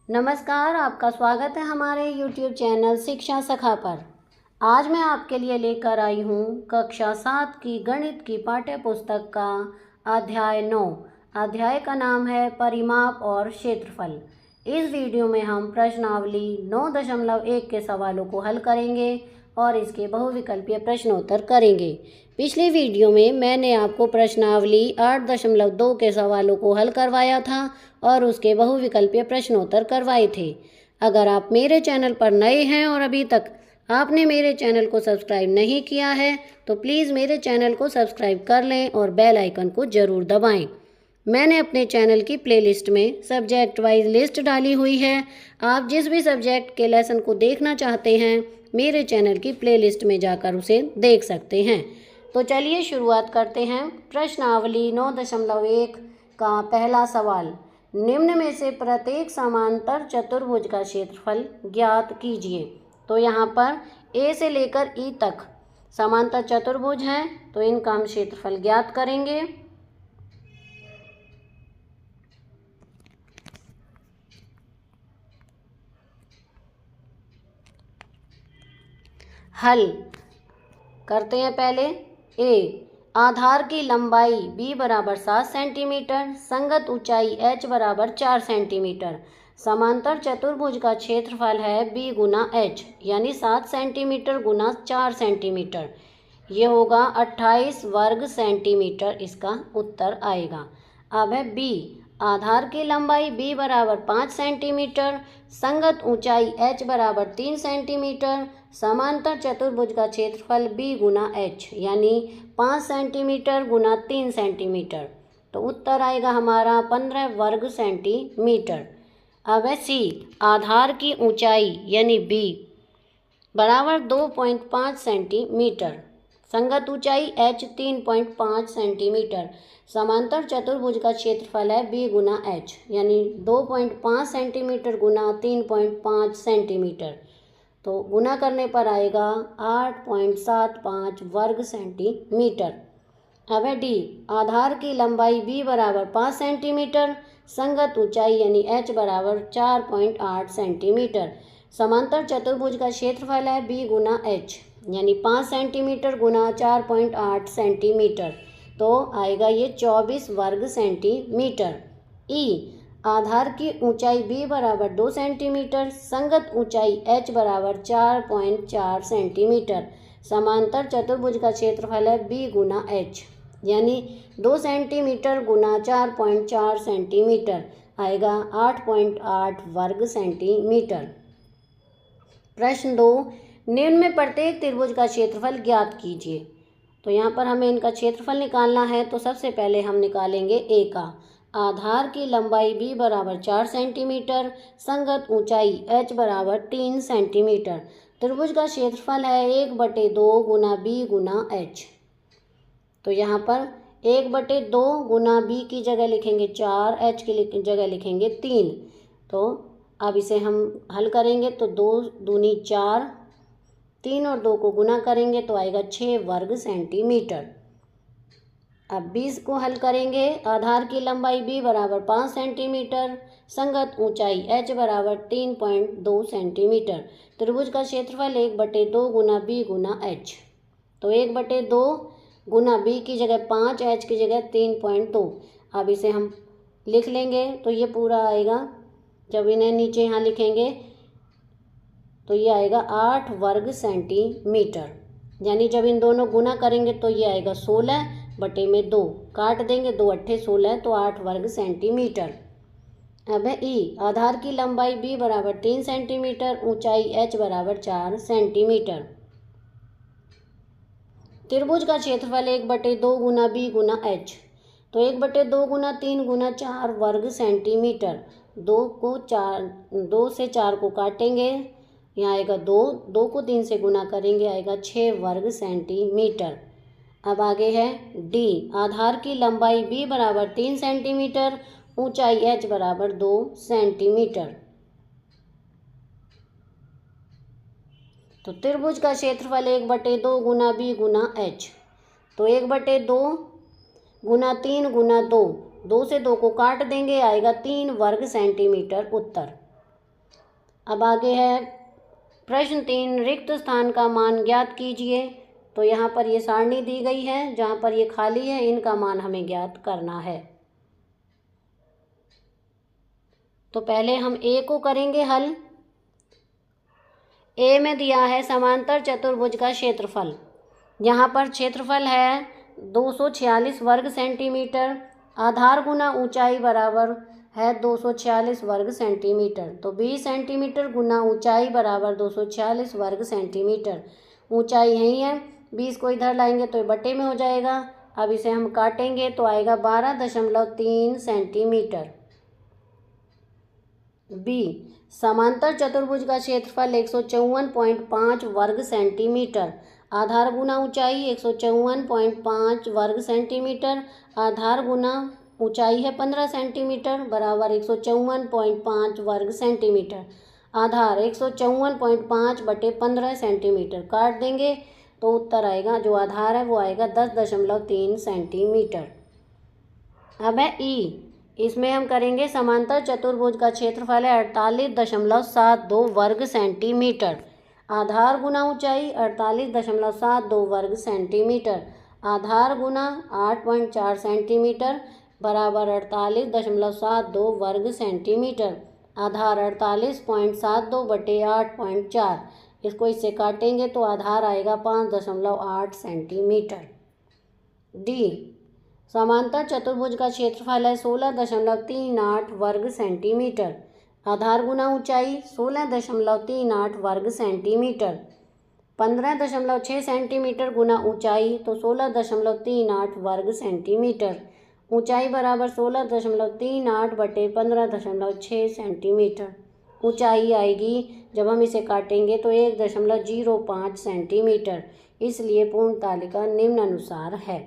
नमस्कार, आपका स्वागत है हमारे YouTube चैनल शिक्षा सखा पर। आज मैं आपके लिए लेकर आई हूँ कक्षा 7 की गणित की पाठ्य पुस्तक का अध्याय 9। अध्याय का नाम है परिमाप और क्षेत्रफल। इस वीडियो में हम प्रश्नावली 9.1 के सवालों को हल करेंगे और इसके बहुविकल्पीय प्रश्नोत्तर करेंगे। पिछली वीडियो में मैंने आपको प्रश्नावली 8.2 के सवालों को हल करवाया था और उसके बहुविकल्पीय प्रश्नोत्तर करवाए थे। अगर आप मेरे चैनल पर नए हैं और अभी तक आपने मेरे चैनल को सब्सक्राइब नहीं किया है तो प्लीज़ मेरे चैनल को सब्सक्राइब कर लें और बेल आइकन को ज़रूर दबाएं। मैंने अपने चैनल की प्लेलिस्ट में सब्जेक्ट वाइज लिस्ट डाली हुई है। आप जिस भी सब्जेक्ट के लेसन को देखना चाहते हैं मेरे चैनल की प्लेलिस्ट में जाकर उसे देख सकते हैं। तो चलिए शुरुआत करते हैं। प्रश्नावली 9.1 का पहला सवाल, निम्न में से प्रत्येक समांतर चतुर्भुज का क्षेत्रफल ज्ञात कीजिए। तो यहाँ पर ए से लेकर ई तक समांतर चतुर्भुज हैं, तो इनका हम क्षेत्रफल ज्ञात करेंगे। हल करते हैं। पहले ए, आधार की लंबाई b बराबर 7 सेंटीमीटर, संगत ऊंचाई h बराबर 4 सेंटीमीटर। समांतर चतुर्भुज का क्षेत्रफल है b गुना h, यानी 7 सेंटीमीटर गुना 4 सेंटीमीटर। ये होगा 28 वर्ग सेंटीमीटर, इसका उत्तर आएगा। अब है b, आधार की लंबाई b बराबर 5 सेंटीमीटर, संगत ऊंचाई h बराबर 3 सेंटीमीटर। समांतर चतुर्भुज का क्षेत्रफल b गुना h, यानी 5 सेंटीमीटर गुना 3 सेंटीमीटर। तो उत्तर आएगा हमारा 15 वर्ग सेंटीमीटर। अब है c, आधार की ऊंचाई यानी b बराबर 2.5 सेंटीमीटर, संगत ऊंचाई h 3.5 सेंटीमीटर। समांतर चतुर्भुज का क्षेत्रफल है b गुना h, यानी 2.5 सेंटीमीटर गुना 3.5 सेंटीमीटर। तो गुना करने पर आएगा 8.75 वर्ग सेंटीमीटर। अब है डी, आधार की लंबाई b बराबर 5 सेंटीमीटर, संगत ऊंचाई यानी h बराबर 4.8 सेंटीमीटर। समांतर चतुर्भुज का क्षेत्रफल है b गुना h, यानी 5 सेंटीमीटर गुना 4.8 सेंटीमीटर। तो आएगा ये 24 वर्ग सेंटीमीटर। ई, आधार की ऊंचाई b बराबर 2 सेंटीमीटर, संगत ऊंचाई h बराबर 4.4 सेंटीमीटर। समांतर चतुर्भुज का क्षेत्रफल है b गुना h, यानी 2 सेंटीमीटर गुना 4.4 सेंटीमीटर, आएगा 8.8 वर्ग सेंटीमीटर। प्रश्न 2, निम्न में प्रत्येक त्रिभुज का क्षेत्रफल ज्ञात कीजिए। तो यहाँ पर हमें इनका क्षेत्रफल निकालना है। तो सबसे पहले हम निकालेंगे ए का, आधार की लंबाई b बराबर 4 सेंटीमीटर, संगत ऊंचाई h बराबर 3 सेंटीमीटर। त्रिभुज का क्षेत्रफल है 1/2 गुना b गुना h। तो यहाँ पर 1/2 गुना b की जगह लिखेंगे 4, h की जगह लिखेंगे 3। तो अब इसे हम हल करेंगे तो 2 दूनी 4, 3 और 2 को गुना करेंगे तो आएगा 6 वर्ग सेंटीमीटर। अब 20 को हल करेंगे। आधार की लंबाई b बराबर 5 सेंटीमीटर, संगत ऊंचाई h बराबर 3.2 सेंटीमीटर। त्रिभुज का क्षेत्रफल 1/2 गुना b गुना h। तो 1/2 गुना b की जगह 5, h की जगह 3.2। अब इसे हम लिख लेंगे तो ये पूरा आएगा। जब इन्हें नीचे यहाँ लिखेंगे तो ये आएगा 8 वर्ग सेंटीमीटर, यानी जब इन दोनों गुना करेंगे तो ये आएगा 16/2। काट देंगे, 2 अट्ठे 16, तो 8 वर्ग सेंटीमीटर। अब है ई, आधार की लंबाई b बराबर 3 सेंटीमीटर, ऊंचाई h बराबर 4 सेंटीमीटर। त्रिभुज का क्षेत्रफल 1/2 गुना b गुना h। तो 1/2 गुना 3 गुना 4 वर्ग सेंटीमीटर। 2 से 4 को काटेंगे, यहाँ आएगा 2, 2 को 3 से गुना करेंगे आएगा 6 वर्ग सेंटीमीटर। अब आगे है डी, आधार की लंबाई b बराबर 3 सेंटीमीटर, ऊंचाई h बराबर 2 सेंटीमीटर। तो त्रिभुज का क्षेत्रफल 1/2 गुना b गुना h। तो 1/2 गुना 3 गुना 2, 2 से 2 को काट देंगे आएगा 3 वर्ग सेंटीमीटर उत्तर। अब आगे है प्रश्न 3, रिक्त स्थान का मान ज्ञात कीजिए। तो यहाँ पर ये सारणी दी गई है, जहाँ पर ये खाली है इनका मान हमें ज्ञात करना है। तो पहले हम ए को करेंगे हल। ए में दिया है समांतर चतुर्भुज का क्षेत्रफल। यहाँ पर क्षेत्रफल है 246 वर्ग सेंटीमीटर, आधार गुना ऊंचाई बराबर है 246 वर्ग सेंटीमीटर। तो 20 सेंटीमीटर गुना ऊंचाई बराबर 246 वर्ग सेंटीमीटर। ऊंचाई यही है, 20 को इधर लाएंगे तो ये बटे में हो जाएगा। अब इसे हम काटेंगे तो आएगा 12.3 सेंटीमीटर। बी, समांतर चतुर्भुज का क्षेत्रफल 154.5 वर्ग सेंटीमीटर, आधार गुना ऊंचाई 154.5 वर्ग सेंटीमीटर, आधार गुना ऊंचाई है 15 सेंटीमीटर बराबर 154.5 वर्ग सेंटीमीटर। आधार 154.5 बटे 15 सेंटीमीटर, काट देंगे तो उत्तर आएगा, जो आधार है वो आएगा 10.3 सेंटीमीटर। अब है ई, इसमें हम करेंगे समांतर चतुर्भुज का क्षेत्रफल है 48.72 वर्ग सेंटीमीटर, आधार गुना ऊंचाई 48.72 वर्ग सेंटीमीटर, आधार गुना 8.4 सेंटीमीटर बराबर 48.72 वर्ग सेंटीमीटर, आधार 48.72 बटे 8.4। इसको इससे काटेंगे तो आधार आएगा 5.8 सेंटीमीटर। डी, समांतर चतुर्भुज का क्षेत्रफल है 16.38 वर्ग सेंटीमीटर, आधार गुना ऊंचाई 16.38 वर्ग सेंटीमीटर, 15.6 सेंटीमीटर गुना ऊंचाई तो 16.38 वर्ग सेंटीमीटर, ऊंचाई बराबर 16.38 बटे 15.6 सेंटीमीटर। ऊंचाई आएगी, जब हम इसे काटेंगे तो 1.05 सेंटीमीटर। इसलिए पूर्ण तालिका निम्नानुसार है।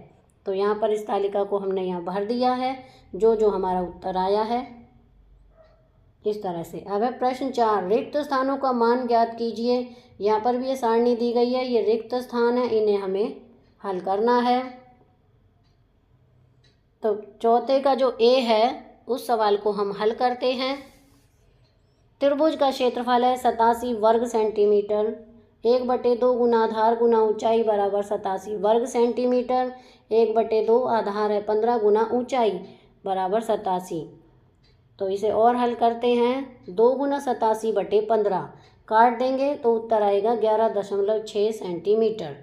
तो यहाँ पर इस तालिका को हमने यहाँ भर दिया है, जो हमारा उत्तर आया है इस तरह से। अब है प्रश्न 4, रिक्त स्थानों का मान ज्ञात कीजिए। यहाँ पर भी ये सारणी दी गई है, ये रिक्त स्थान है, इन्हें हमें हल करना है। तो चौथे का जो ए है उस सवाल को हम हल करते हैं। त्रिभुज का क्षेत्रफल है 87 वर्ग सेंटीमीटर, 1/2 गुना आधार गुना ऊंचाई बराबर 87 वर्ग सेंटीमीटर, 1/2 आधार है 15 गुना ऊंचाई बराबर 87। तो इसे और हल करते हैं, 2 गुना 87 बटे 15, काट देंगे तो उत्तर आएगा 11.6 सेंटीमीटर।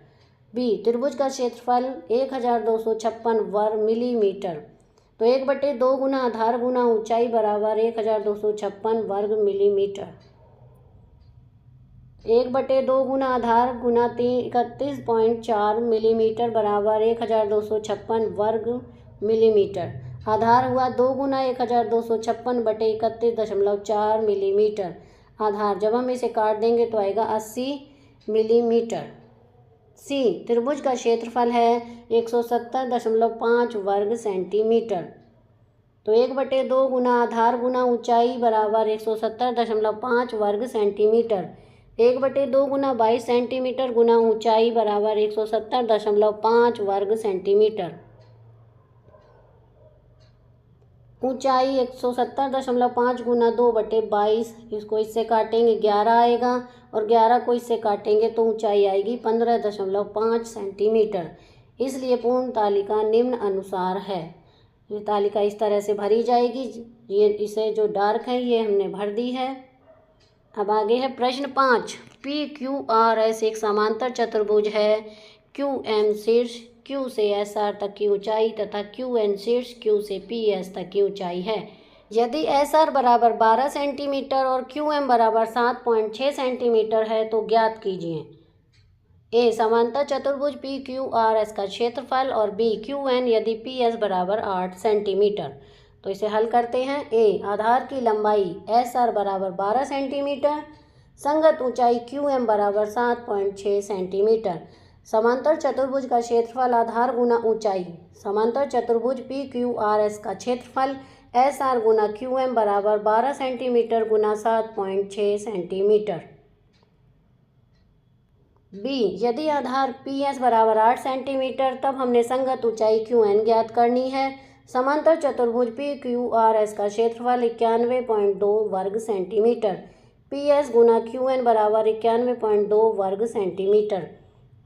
बी, त्रिभुज का क्षेत्रफल 1256 वर्ग मिलीमीटर। तो 1/2 गुना आधार गुना ऊंचाई बराबर 1256 वर्ग मिलीमीटर। 1/2 गुना आधार गुना 31.4 मिलीमीटर बराबर 1256 वर्ग मिलीमीटर। आधार हुआ 2 गुना 1256 बटे 31.4 मिलीमीटर। आधार जब हम इसे काट देंगे तो आएगा 80 मिलीमीटर। सी, त्रिभुज का क्षेत्रफल है 170.5 वर्ग सेंटीमीटर। तो 1/2 गुना आधार गुना ऊंचाई बराबर 170.5 वर्ग सेंटीमीटर। 1/2 गुना 22 सेंटीमीटर गुना ऊंचाई बराबर 170.5 वर्ग सेंटीमीटर। ऊंचाई 170.5 गुना 2/22, इसको इससे काटेंगे 11 आएगा, और 11 को इससे काटेंगे तो ऊंचाई आएगी 15.5 सेंटीमीटर। इसलिए पूर्ण तालिका निम्न अनुसार है। ये तालिका इस तरह से भरी जाएगी। ये इसे जो डार्क है ये हमने भर दी है। अब आगे है प्रश्न 5, PQRS एक समांतर चतुर्भुज है। QM शीर्ष Q से SR तक की ऊंचाई तथा QN शीर्ष Q से PS तक की ऊंचाई है। यदि SR बराबर 12 सेंटीमीटर और QM बराबर 7.6 सेंटीमीटर है तो ज्ञात कीजिए। ए, समांतर चतुर्भुज PQRS का क्षेत्रफल, और बी, QN यदि PS बराबर 8 सेंटीमीटर। तो इसे हल करते हैं। ए, आधार की लंबाई SR बराबर 12 सेंटीमीटर, संगत ऊंचाई QM बराबर 7.6 सेंटीमीटर। समांतर चतुर्भुज का क्षेत्रफल आधार गुना ऊंचाई। समांतर चतुर्भुज PQRS का क्षेत्रफल SR गुना QM बराबर 12 सेंटीमीटर गुना 7.6 सेंटीमीटर। बी, यदि आधार PS बराबर 8 सेंटीमीटर तब हमने संगत ऊंचाई QN ज्ञात करनी है। समांतर चतुर्भुज PQRS का क्षेत्रफल 91.2 वर्ग सेंटीमीटर। PS गुना QN बराबर 91.2 वर्ग सेंटीमीटर।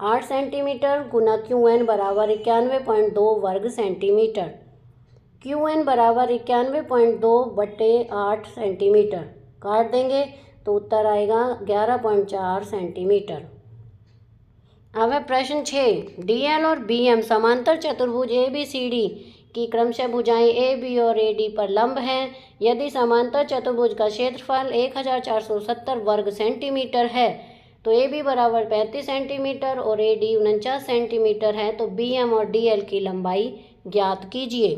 8 सेंटीमीटर गुना QN बराबर 91.2 वर्ग सेंटीमीटर। QN बराबर 91.2 बटे 8 सेंटीमीटर। काट देंगे तो उत्तर आएगा 11.4 सेंटीमीटर। अब है प्रश्न 6। DL और BM समांतर चतुर्भुज ABCD की क्रमशः भुजाएं AB और AD पर लंब हैं। यदि समांतर चतुर्भुज का क्षेत्रफल 1470 वर्ग सेंटीमीटर है तो AB बराबर 35 सेंटीमीटर और AD 49 सेंटीमीटर है, तो BM और DL की लंबाई ज्ञात कीजिए।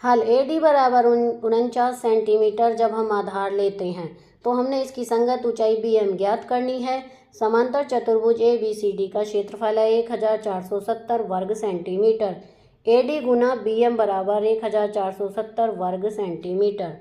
हल। AD बराबर 49 सेंटीमीटर जब हम आधार लेते हैं तो हमने इसकी संगत ऊंचाई BM ज्ञात करनी है। समांतर चतुर्भुज ABCD का क्षेत्रफल है 1470 वर्ग सेंटीमीटर। AD गुना BM बराबर 1470 वर्ग सेंटीमीटर।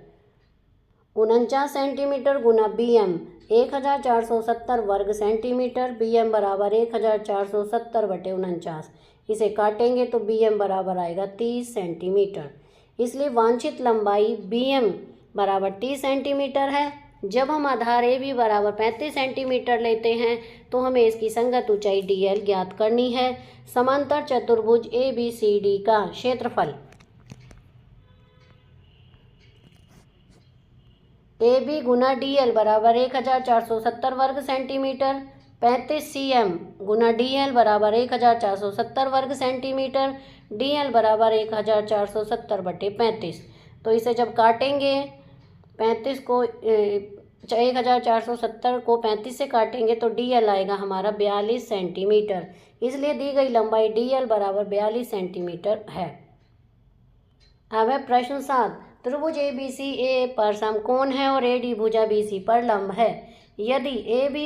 49 सेंटीमीटर गुना BM 1470 वर्ग सेंटीमीटर। BM बराबर 1470 बटे 49। इसे काटेंगे तो BM बराबर आएगा 30 सेंटीमीटर। इसलिए वांछित लंबाई BM बराबर 30 सेंटीमीटर है। जब हम आधार AB बराबर 35 सेंटीमीटर लेते हैं तो हमें इसकी संगत ऊंचाई DL ज्ञात करनी है। समांतर चतुर्भुज ABCD का क्षेत्रफल AB गुना DL बराबर 1470 वर्ग सेंटीमीटर। 35 CM गुना DL बराबर 1470 वर्ग सेंटीमीटर। DL बराबर 1470 बटे 35। तो इसे जब काटेंगे 35 को 1470 को 35 से काटेंगे तो DL आएगा हमारा 42 सेंटीमीटर। इसलिए दी गई लंबाई DL बराबर 42 सेंटीमीटर है। अब है प्रश्न 7। त्रिभुज ABC A पर समकोण है और AD भुजा BC पर लंब है। यदि AB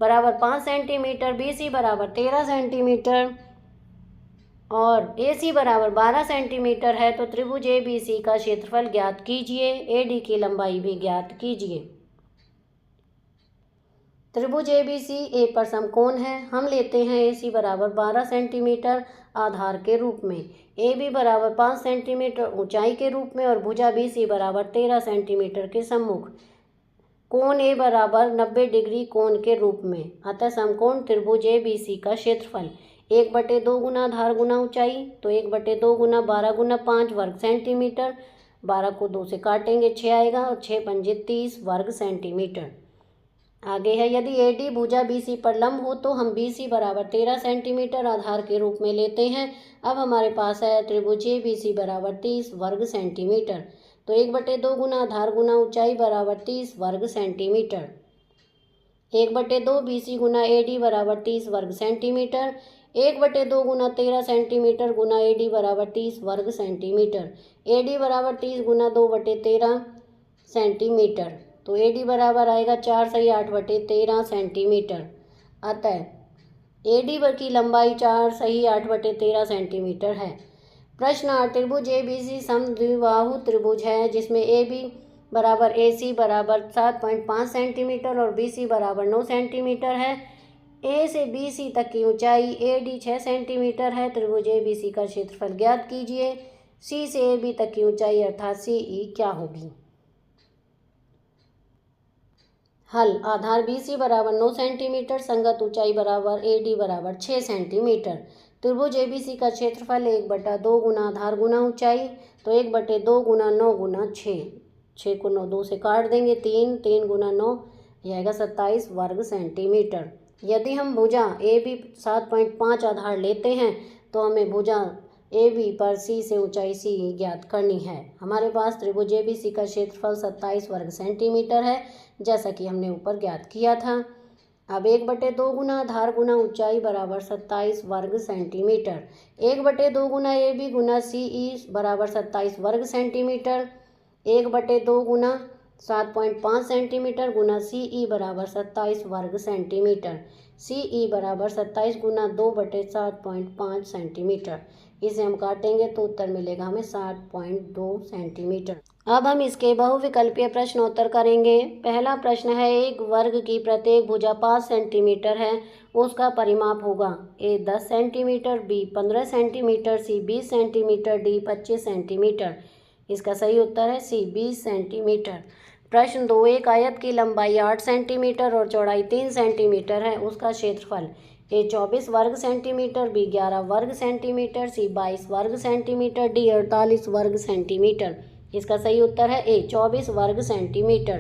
बराबर 5 सेंटीमीटर, BC बराबर 13 सेंटीमीटर और AC बराबर 12 सेंटीमीटर है तो त्रिभुज ABC का क्षेत्रफल ज्ञात कीजिए। AD की लंबाई भी ज्ञात कीजिए। त्रिभुज ABC A पर समकोण है। हम लेते हैं AC बराबर 12 सेंटीमीटर आधार के रूप में, AB बराबर 5 सेंटीमीटर ऊंचाई के रूप में और भुजा BC बराबर 13 सेंटीमीटर के सम्मुख, कोण A बराबर 90 डिग्री कोण के रूप में। अतः समकोण त्रिभुज ABC का क्षेत्रफल 1/2 गुना आधार गुना ऊंचाई, तो 1/2 गुना 12 गुना 5 वर्ग सेंटीमीटर। 12 को 2 से काटेंगे 6 आएगा और 6 पंजे 30 वर्ग सेंटीमीटर। आगे है, यदि AD भुजा BC पर लंब हो तो हम BC बराबर 13 सेंटीमीटर आधार के रूप में लेते हैं। अब हमारे पास है त्रिभुज ABC बराबर 30 वर्ग सेंटीमीटर, तो 1/2 गुना आधार गुना ऊंचाई बराबर 30 वर्ग सेंटीमीटर। 1/2 BC गुना AD बराबर 30 वर्ग सेंटीमीटर। 1/2 गुना 13 सेंटीमीटर गुना AD बराबर 30 वर्ग सेंटीमीटर। AD बराबर 30 गुना 2/13 सेंटीमीटर, तो AD बराबर आएगा 4 सही 8/13 सेंटीमीटर। अतः AD की लंबाई 4 सही 8/13 सेंटीमीटर है। प्रश्न 8। त्रिभुज ABC समद्विबाहु त्रिभुज है जिसमें AB बराबर AC बराबर 7.5 सेंटीमीटर और BC बराबर 9 सेंटीमीटर है। A से BC तक की ऊंचाई AD 6 सेंटीमीटर है। त्रिभुज ABC का क्षेत्रफल ज्ञात कीजिए। C से AB तक की ऊंचाई अर्थात CE क्या होगी। हल। आधार BC बराबर 9 सेंटीमीटर, संगत ऊंचाई बराबर AD बराबर 6 सेंटीमीटर। त्रिभुज ABC का क्षेत्रफल 1/2 गुना आधार गुना ऊंचाई, तो 1/2 गुना 9 गुना 6। 6 को 9 2 से काट देंगे 3, 3 गुना 9 यह आएगा 27 वर्ग सेंटीमीटर। यदि हम भुजा AB 7.5 आधार लेते हैं तो हमें भुजा AB पर C से ऊंचाई CE ज्ञात करनी है। हमारे पास त्रिभुज ABC का क्षेत्रफल 27 वर्ग सेंटीमीटर है, जैसा कि हमने ऊपर ज्ञात किया था। अब 1/2 गुना आधार गुना ऊंचाई बराबर 27 वर्ग सेंटीमीटर। 1/2 गुना AB गुना CE बराबर 27 वर्ग सेंटीमीटर। 1/2 गुना 7.5 सेंटीमीटर गुना CE बराबर 27 वर्ग सेंटीमीटर। CE बराबर 27 गुना 2/7.5 सेंटीमीटर। इसे हम काटेंगे तो उत्तर मिलेगा हमें 60.2 सेंटीमीटर। अब हम इसके बहुविकल्पीय प्रश्नोत्तर करेंगे। पहला प्रश्न है, एक वर्ग की प्रत्येक भुजा 5 सेंटीमीटर है, उसका परिमाप होगा। A 10 centimetre, B 15 centimetre, C 20 centimetre, D 25 centimetre. इसका सही उत्तर है C 20 सेंटीमीटर। प्रश्न 2, एक आयत की लंबाई 8 सेंटीमीटर और चौड़ाई 3 सेंटीमीटर है, उसका क्षेत्रफल ए 24 वर्ग सेंटीमीटर, बी 11 वर्ग सेंटीमीटर, सी 22 वर्ग सेंटीमीटर, डी 48 वर्ग सेंटीमीटर। इसका सही उत्तर है ए 24 वर्ग सेंटीमीटर।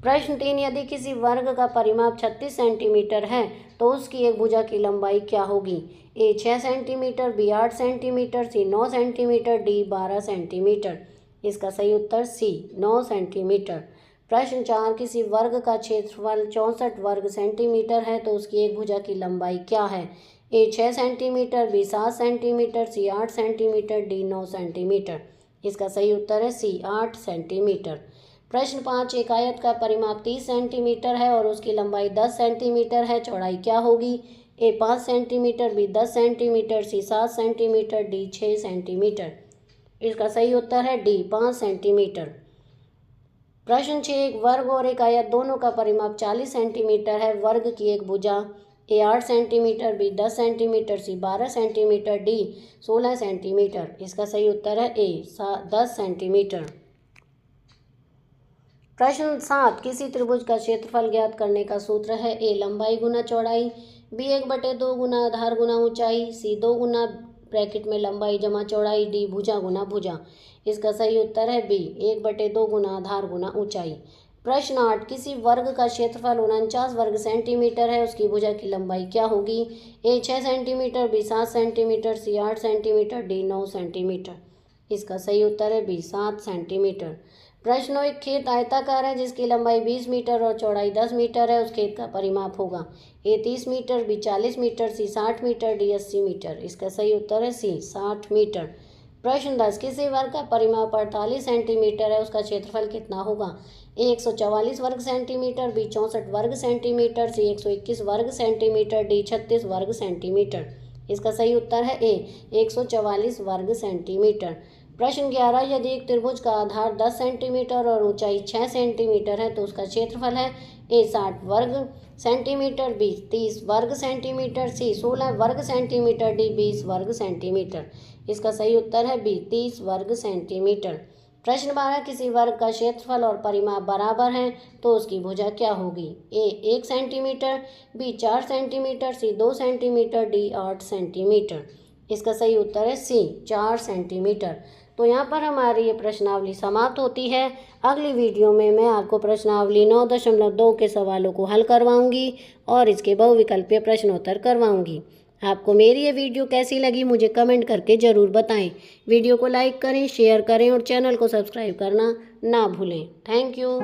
प्रश्न 3, यदि किसी वर्ग का परिमाप 36 सेंटीमीटर है तो उसकी एक भुजा की लंबाई क्या होगी? ए 6 सेंटीमीटर, बी 8 सेंटीमीटर, सी 9 सेंटीमीटर, डी 12 सेंटीमीटर। इसका सही उत्तर सी 9 सेंटीमीटर। प्रश्न 4, किसी वर्ग का क्षेत्रफल 64 वर्ग सेंटीमीटर है तो उसकी एक भुजा की लंबाई क्या है? ए 6 सेंटीमीटर, बी 7 सेंटीमीटर, सी 8 सेंटीमीटर, डी 9 सेंटीमीटर। इसका सही उत्तर है सी 8 सेंटीमीटर। प्रश्न 5, एक आयत का परिमाप 30 सेंटीमीटर है और उसकी लंबाई 10 सेंटीमीटर है, चौड़ाई क्या होगी? ए 5 सेंटीमीटर, बी 10 सेंटीमीटर, सी 7 सेंटीमीटर, डी 6 सेंटीमीटर। इसका सही उत्तर है डी 5 सेंटीमीटर। प्रश्न 6, एक वर्ग और एक आयत दोनों का परिमाप 40 सेंटीमीटर है, वर्ग की एक भुजा ए 8 सेंटीमीटर, बी 10 सेंटीमीटर, सी 12 सेंटीमीटर, डी 16 सेंटीमीटर। इसका सही उत्तर है ए 10 सेंटीमीटर। प्रश्न 7, किसी त्रिभुज का क्षेत्रफल ज्ञात करने का सूत्र है ए लंबाई गुना चौड़ाई, बी 1/2 गुना आधार गुना ऊंचाई, सी 2 गुना ब्रैकेट में लंबाई जमा चौड़ाई, डी भुजा गुना भुजा। इसका सही उत्तर है बी 1/2 गुना आधार गुना ऊंचाई। प्रश्न 8, किसी वर्ग का क्षेत्रफल 49 वर्ग सेंटीमीटर है, उसकी भुजा की लंबाई क्या होगी? ए 6 सेंटीमीटर, बी 7 सेंटीमीटर, सी 8 सेंटीमीटर, डी 9 सेंटीमीटर। इसका सही उत्तर है बी 7 सेंटीमीटर। प्रश्न 9, एक खेत आयताकार है जिसकी लंबाई 20 मीटर और चौड़ाई 10 मीटर है, उस खेत का परिमाप होगा? ए 30 मीटर, बी 40 मीटर, सी 60 मीटर, डी 80 मीटर। इसका सही उत्तर है सी 60 मीटर। प्रश्न 10, किसी वर्ग का परिमाप 48 सेंटीमीटर है, उसका क्षेत्रफल कितना होगा? ए 144 वर्ग सेंटीमीटर, बी 64 वर्ग सेंटीमीटर, सी 121 वर्ग सेंटीमीटर, डी 36 वर्ग सेंटीमीटर। इसका सही उत्तर है ए 144 वर्ग सेंटीमीटर। प्रश्न 11, यदि एक त्रिभुज का आधार 10 सेंटीमीटर और ऊंचाई 6 सेंटीमीटर है तो उसका क्षेत्रफल है ए 60 वर्ग सेंटीमीटर, बी 30 वर्ग सेंटीमीटर, सी 16 वर्ग सेंटीमीटर, डी 20 वर्ग सेंटीमीटर। इसका सही उत्तर है बी 30 वर्ग सेंटीमीटर। प्रश्न 12, किसी वर्ग का क्षेत्रफल और परिमाप बराबर हैं तो उसकी भुजा क्या होगी? ए 1 सेंटीमीटर, बी 4 सेंटीमीटर, सी 2 सेंटीमीटर, डी 8 सेंटीमीटर। इसका सही उत्तर है सी 4 सेंटीमीटर। तो यहाँ पर हमारी ये प्रश्नावली समाप्त होती है। अगली वीडियो में मैं आपको प्रश्नावली 9.2 के सवालों को हल करवाऊंगी और इसके बहुविकल्पीय प्रश्नोत्तर करवाऊंगी। आपको मेरी ये वीडियो कैसी लगी मुझे कमेंट करके ज़रूर बताएं। वीडियो को लाइक करें, शेयर करें और चैनल को सब्सक्राइब करना ना भूलें। Thank you.